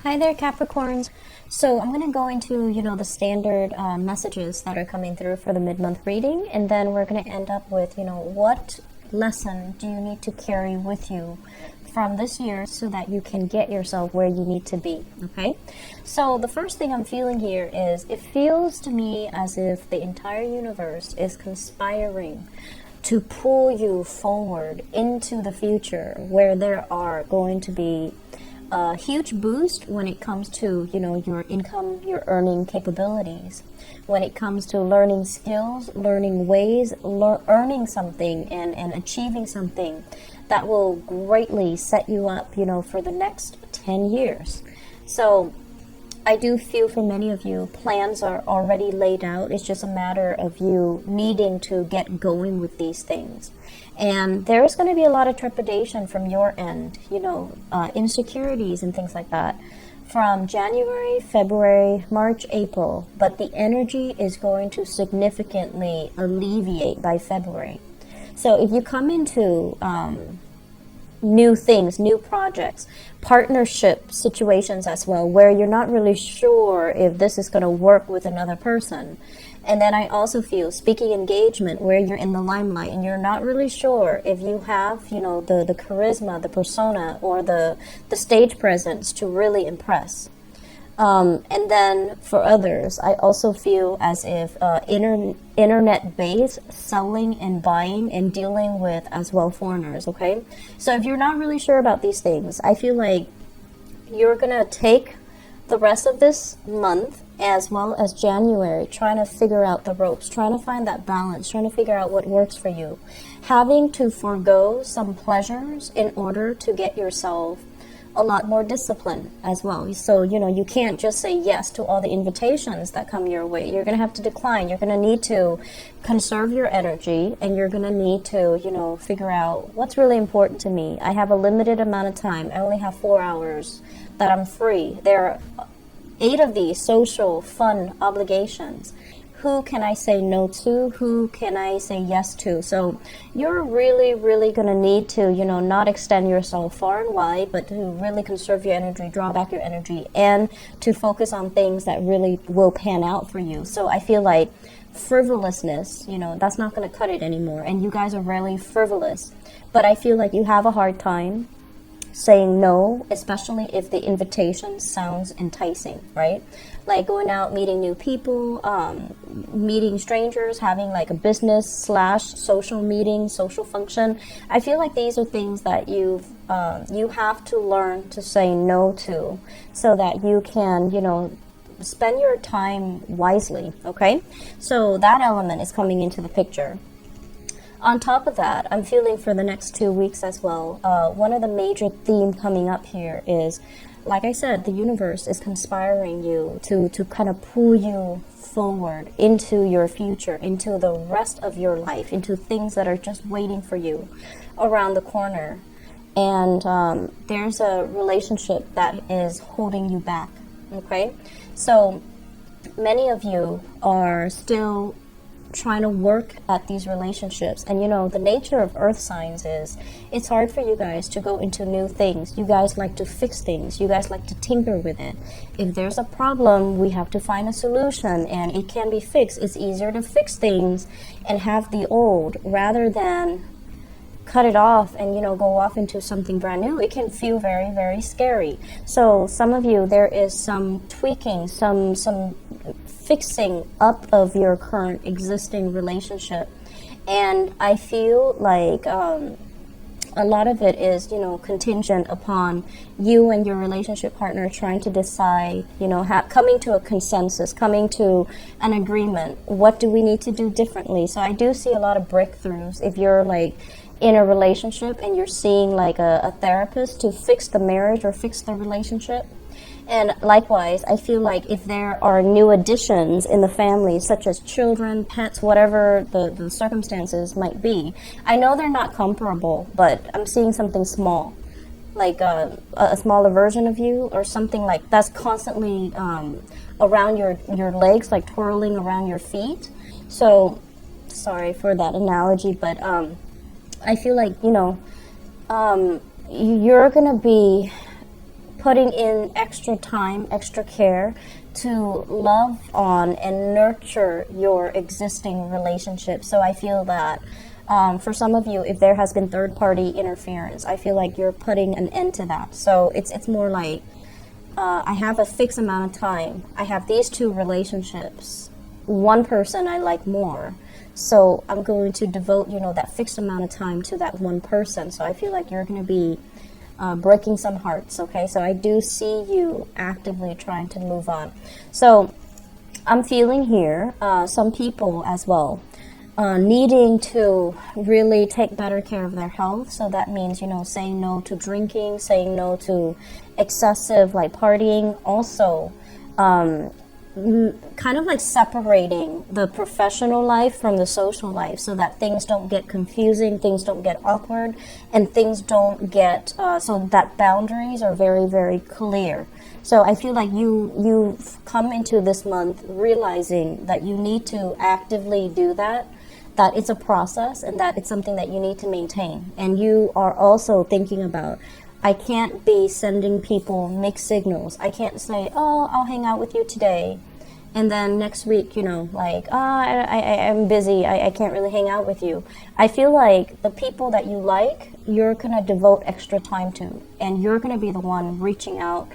Hi there, Capricorns. So I'm going to go into, the standard messages that are coming through for the mid-month reading, and then we're going to end up with, what lesson do you need to carry with you from this year so that you can get yourself where you need to be, okay? So the first thing I'm feeling here is it feels to me as if the entire universe is conspiring to pull you forward into the future where there are going to be a huge boost when it comes to, your income, your earning capabilities. When it comes to learning skills, learning ways, earning something and achieving something that will greatly set you up, for the next 10 years. So I do feel for many of you, plans are already laid out. It's just a matter of you needing to get going with these things. And there's going to be a lot of trepidation from your end, insecurities and things like that from January, February, March, April. But the energy is going to significantly alleviate by February. So if you come into new things, new projects, partnership situations as well, where you're not really sure if this is going to work with another person. And then I also feel speaking engagement where you're in the limelight and you're not really sure if you have, the charisma, the persona, or the stage presence to really impress. And then for others, I also feel as if internet-based selling and buying and dealing with as well foreigners, okay? So if you're not really sure about these things, I feel like you're going to take the rest of this month as well as January trying to figure out the ropes, trying to find that balance, trying to figure out what works for you. Having to forego some pleasures in order to get yourself a lot more discipline as well. So, you can't just say yes to all the invitations that come your way. You're going to have to decline. You're going to need to conserve your energy, and you're going to need to, figure out what's really important to me. I have a limited amount of time. I only have 4 hours that I'm free. There are 8 of these social, fun obligations. Who can I say no to? Who can I say yes to? So you're really, really going to need to, not extend yourself far and wide, but to really conserve your energy, draw back your energy, and to focus on things that really will pan out for you. So I feel like frivolousness, that's not going to cut it anymore. And you guys are really frivolous. But I feel like you have a hard time saying no, especially if the invitation sounds enticing, right? Like going out, meeting new people, meeting strangers, having like a business / social meeting, social function. I feel like these are things that you have to learn to say no to so that you can, spend your time wisely, okay? So that element is coming into the picture. On top of that, I'm feeling for the next 2 weeks as well, one of the major themes coming up here is, like I said, the universe is conspiring you to kind of pull you forward into your future, into the rest of your life, into things that are just waiting for you around the corner. And there's a relationship that is holding you back, okay? So many of you are still trying to work at these relationships, and the nature of earth signs is it's hard for you guys to go into new things. You guys like to fix things. You guys like to tinker with it. If there's a problem, we have to find a solution, and it can be fixed. It's easier to fix things and have the old rather than cut it off and go off into something brand new. It can feel very, very scary. So some of you, there is some tweaking, some fixing up of your current existing relationship, and I feel like a lot of it is contingent upon you and your relationship partner trying to decide, coming to a consensus, coming to an agreement. What do we need to do differently? So I do see a lot of breakthroughs if you're like in a relationship and you're seeing like a therapist to fix the marriage or fix the relationship. And likewise, I feel like if there are new additions in the family, such as children, pets, whatever the circumstances might be, I know they're not comparable, but I'm seeing something small, like a smaller version of you, or something like that's constantly around your legs, like twirling around your feet. So, sorry for that analogy, but I feel like, you're going to be putting in extra time, extra care to love on and nurture your existing relationship. So I feel that for some of you, if there has been third-party interference, I feel like you're putting an end to that. So it's more like, I have a fixed amount of time. I have these two relationships. One person I like more. So I'm going to devote, that fixed amount of time to that one person. So I feel like you're going to be breaking some hearts, okay? So I do see you actively trying to move on. So I'm feeling here some people as well needing to really take better care of their health. So that means, saying no to drinking, saying no to excessive partying. Also, kind of like separating the professional life from the social life so that things don't get confusing, things don't get awkward, and things don't get, so that boundaries are very, very clear. So I feel like you've come into this month realizing that you need to actively do that it's a process and that it's something that you need to maintain. And you are also thinking about, I can't be sending people mixed signals. I can't say, oh, I'll hang out with you today, and then next week, I'm busy, I can't really hang out with you. I feel like the people that you like, you're going to devote extra time to, and you're going to be the one reaching out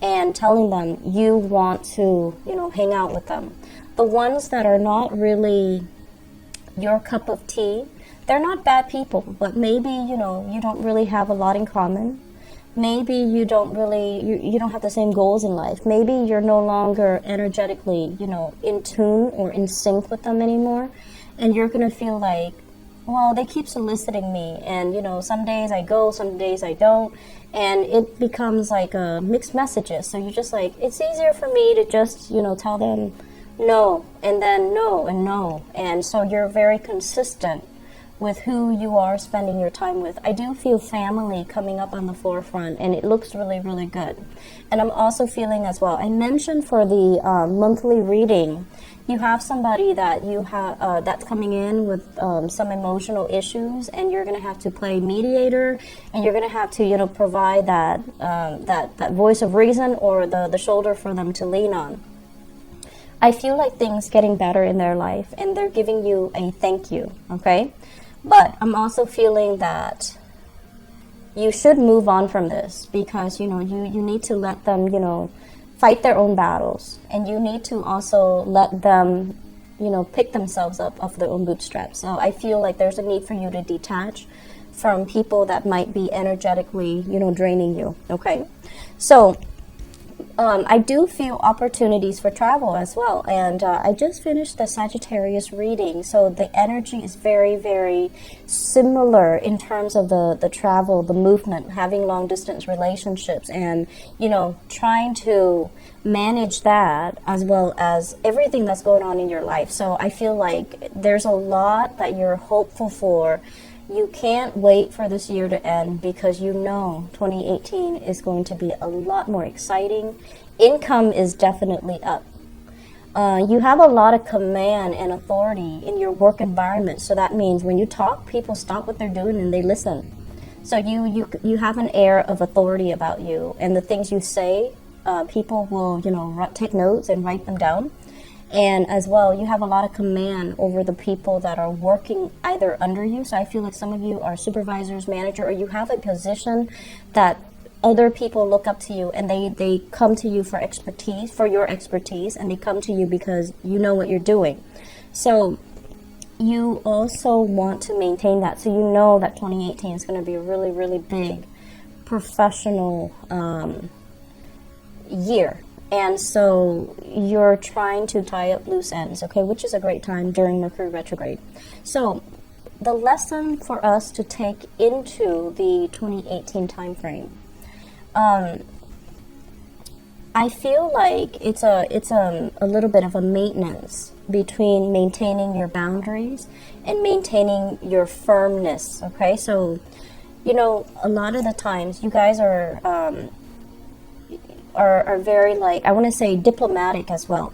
and telling them you want to, hang out with them. The ones that are not really your cup of tea, they're not bad people, but maybe, you don't really have a lot in common. Maybe you don't really, you don't have the same goals in life. Maybe you're no longer energetically, in tune or in sync with them anymore. And you're going to feel like, well, they keep soliciting me. And, some days I go, some days I don't. And it becomes like mixed messages. So you're just like, it's easier for me to just, tell them no, and then no, and no. And so you're very consistent with who you are spending your time with. I do feel family coming up on the forefront, and it looks really, really good. And I'm also feeling as well, I mentioned for the monthly reading, you have somebody that you have that's coming in with some emotional issues, and you're going to have to play mediator, and you're going to have to, provide that that voice of reason or the shoulder for them to lean on. I feel like things getting better in their life, and they're giving you a thank you, okay? But I'm also feeling that you should move on from this because, you need to let them, fight their own battles. And you need to also let them, pick themselves up off their own bootstraps. So I feel like there's a need for you to detach from people that might be energetically, draining you, okay? So I do feel opportunities for travel as well, and I just finished the Sagittarius reading, so the energy is very, very similar in terms of the travel, the movement, having long distance relationships, and trying to manage that as well as everything that's going on in your life. So I feel like there's a lot that you're hopeful for. You can't wait for this year to end because 2018 is going to be a lot more exciting. Income is definitely up. You have a lot of command and authority in your work environment. So that means when you talk, people stop what they're doing and they listen. So you have an air of authority about you. And the things you say, people will, take notes and write them down. And as well, you have a lot of command over the people that are working either under you. So I feel like some of you are supervisors, manager, or you have a position that other people look up to you and they come to you for expertise, for your expertise, and they come to you because you know what you're doing. So you also want to maintain that. So you know that 2018 is going to be a really, really big professional year. And so you're trying to tie up loose ends, okay, which is a great time during Mercury retrograde. So the lesson for us to take into the 2018 time frame, I feel like it's a little bit of a maintenance between maintaining your boundaries and maintaining your firmness, okay? So, a lot of the times you guys are very, I want to say, diplomatic as well.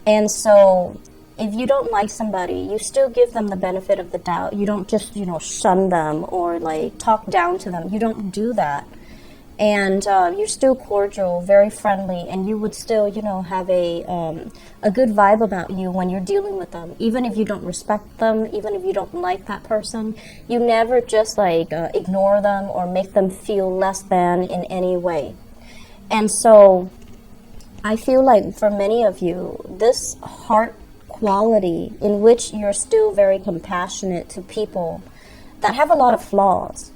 And so if you don't like somebody, you still give them the benefit of the doubt. You don't just, shun them or talk down to them. You don't do that. and you're still cordial, very friendly, and you would still, have a good vibe about you when you're dealing with them. Even if you don't respect them, even if you don't like that person, you never just like ignore them or make them feel less than in any way. And so I feel like for many of you, this heart quality in which you're still very compassionate to people that have a lot of flaws,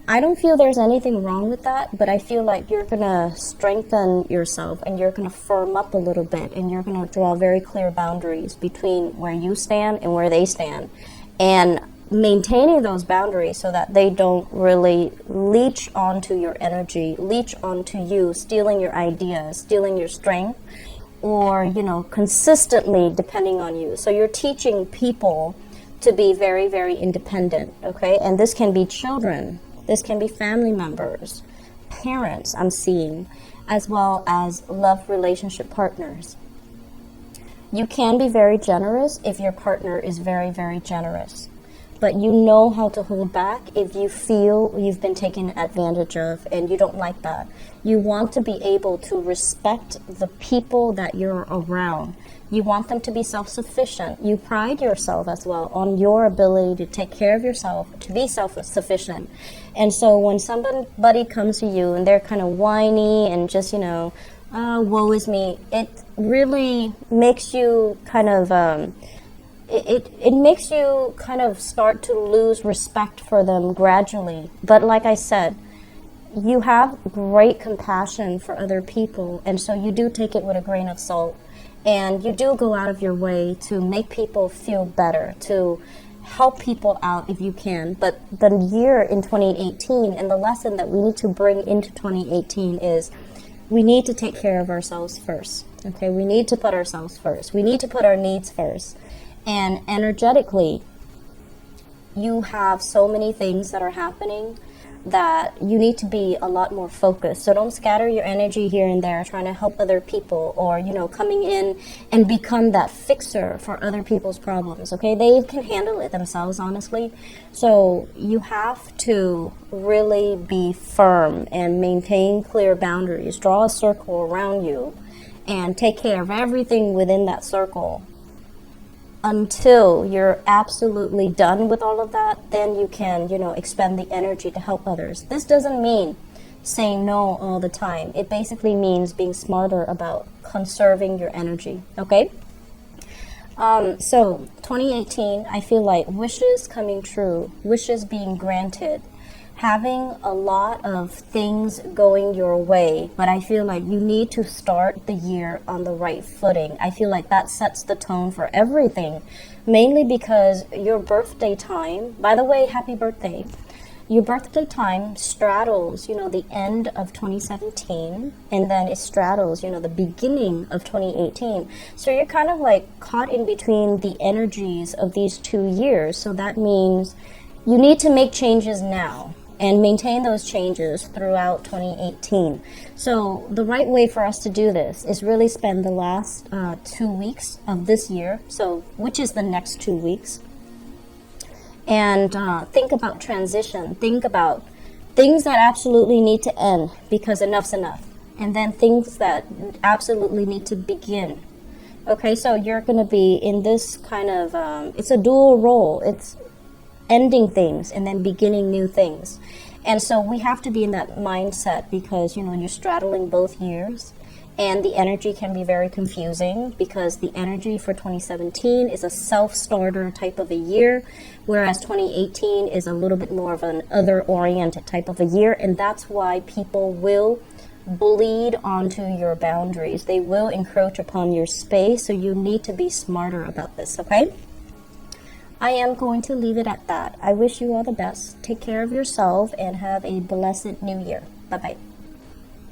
I don't feel there's anything wrong with that, but I feel like you're going to strengthen yourself and you're going to firm up a little bit, and you're going to draw very clear boundaries between where you stand and where they stand, and maintaining those boundaries so that they don't really leech onto your energy, leech onto you, stealing your ideas, stealing your strength, or, consistently depending on you. So you're teaching people to be very, very independent, okay? And this can be children. This can be family members, parents, I'm seeing, as well as love relationship partners. You can be very generous if your partner is very, very generous. But you know how to hold back if you feel you've been taken advantage of and you don't like that. You want to be able to respect the people that you're around. You want them to be self-sufficient. You pride yourself as well on your ability to take care of yourself, to be self-sufficient. And so when somebody comes to you and they're kind of whiny and just, woe is me, it really makes you kind of, it makes you kind of start to lose respect for them gradually. But like I said, you have great compassion for other people, and so you do take it with a grain of salt. And you do go out of your way to make people feel better, to help people out if you can. But the year in 2018 and the lesson that we need to bring into 2018 is we need to take care of ourselves first. Okay, we need to put ourselves first. We need to put our needs first. And energetically, you have so many things that are happening that you need to be a lot more focused. So don't scatter your energy here and there trying to help other people, or coming in and become that fixer for other people's problems. Okay, they can handle it themselves, honestly. So you have to really be firm and maintain clear boundaries. Draw a circle around you and take care of everything within that circle until you're absolutely done with all of that. Then you can, expend the energy to help others. This doesn't mean saying no all the time. It basically means being smarter about conserving your energy, okay? So 2018, I feel like wishes coming true, wishes being granted, having a lot of things going your way, but I feel like you need to start the year on the right footing. I feel like that sets the tone for everything, mainly because your birthday time, by the way, happy birthday. Your birthday time straddles, the end of 2017, and then it straddles, the beginning of 2018. So you're kind of like caught in between the energies of these 2 years. So that means you need to make changes now and maintain those changes throughout 2018. So the right way for us to do this is really spend the last 2 weeks of this year, so which is the next 2 weeks, and think about transition. Think about things that absolutely need to end because enough's enough, and then things that absolutely need to begin. Okay, so you're going to be in this kind of, it's a dual role. It's ending things and then beginning new things. And so we have to be in that mindset because, you're straddling both years, and the energy can be very confusing because the energy for 2017 is a self-starter type of a year, whereas 2018 is a little bit more of an other-oriented type of a year, and that's why people will bleed onto your boundaries. They will encroach upon your space, so you need to be smarter about this, okay? I am going to leave it at that. I wish you all the best. Take care of yourself and have a blessed new year. Bye-bye.